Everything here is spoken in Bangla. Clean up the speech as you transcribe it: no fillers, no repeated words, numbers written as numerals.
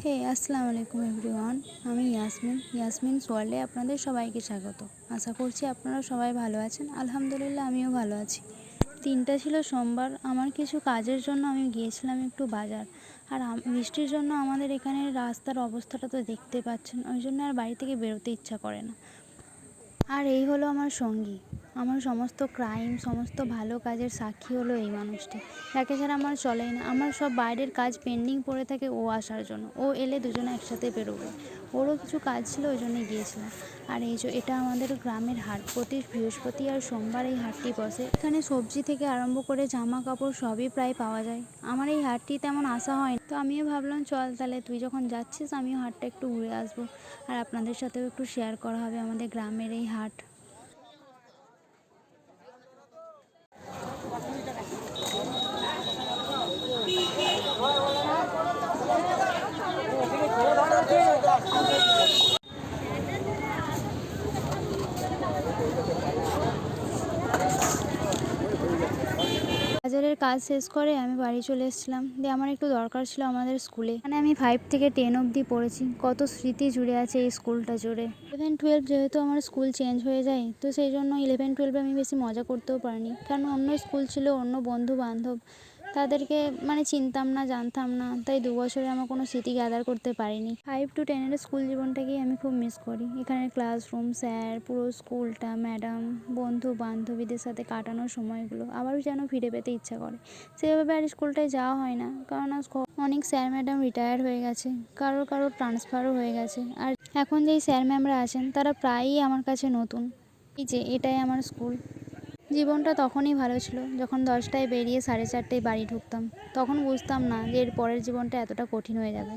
হে আসসালামু আলাইকুম এভরিওয়ান। আমি ইয়াসমিন ওয়ার্ল্ডে আপনাদের সবাইকে স্বাগত। আশা করছি আপনারা সবাই ভালো আছেন। আলহামদুলিল্লাহ আমিও ভালো আছি। দিনটা ছিল সোমবার। আমার কিছু কাজের জন্য আমি গিয়েছিলাম একটু বাজার। আর বৃষ্টির জন্য আমাদের এখানে রাস্তার অবস্থাটা তো দেখতে পাচ্ছেন, ওই জন্য আর বাড়ি থেকে বেরোতে ইচ্ছা করে না। আর এই হলো আমার সঙ্গী। আমার সমস্ত ক্রাইম, সমস্ত ভালো কাজের সাক্ষী হলো এই মানুষটি, যাকে ছাড়া আমার চলেই না। আমার সব বাইরের কাজ পেন্ডিং পড়ে থাকে ও আসার জন্য। ও এলে দুজনে একসাথে বেরোবে। ওরও কিছু কাজ ছিল, ওই জন্যই গিয়েছিলাম। আর এই যে এটা আমাদের গ্রামের হাট, প্রতি বৃহস্পতি আর সোমবার এই হাটটি বসে। এখানে সবজি থেকে আরম্ভ করে জামা কাপড় সবই প্রায় পাওয়া যায়। আমার এই হাটটি তেমন আসা হয় না, তো আমিও ভাবলাম চল তাহলে তুই যখন যাচ্ছিস আমিও হাটটা একটু ঘুরে আসবো, আর আপনাদের সাথেও একটু শেয়ার করা হবে আমাদের গ্রামের এই হাট। বাজারের কাজ শেষ করে আমি বাড়ি চলে এসেছিলাম। দিয়ে আমার একটু দরকার ছিল আমাদের স্কুলে। মানে আমি 5 থেকে 10 অবধি পড়েছি। কত স্মৃতি জুড়ে আছে এই স্কুলটা জুড়ে। 11-12 যেহেতু আমার স্কুল চেঞ্জ হয়ে যায়, তো সেই জন্য 11-12 আমি বেশি মজা করতেও পারিনি, কারণ অন্য স্কুল ছিল, অন্য বন্ধু বান্ধব, তাদেরকে মানে চিনতাম না, জানতাম না। তাই 2 বছরে আমার কোনো স্মৃতি গ্যাদার করতে পারিনি। 5-10 স্কুল জীবনটাকেই আমি খুব মিস করি। এখানের ক্লাসরুম, স্যার, পুরো স্কুলটা, ম্যাডাম, বন্ধু বান্ধবীদের সাথে কাটানোর সময়গুলো আবারও যেন ফিরে পেতে ইচ্ছা করে। সেভাবে আর স্কুলটায় যাওয়া হয় না, কারণ অনেক স্যার ম্যাডাম রিটায়ার হয়ে গেছে, কারোর ট্রান্সফারও হয়ে গেছে। আর এখন যেই স্যার ম্যামরা আছেন তারা প্রায়ই আমার কাছে নতুন। এই যে এটাই আমার স্কুল। জীবনটা তখনই ভালো ছিল যখন 10টায় বেরিয়ে 4:30টায় বাড়ি ঢুকতাম। তখন বুঝতাম না যে এর পরের জীবনটা এতটা কঠিন হয়ে যাবে।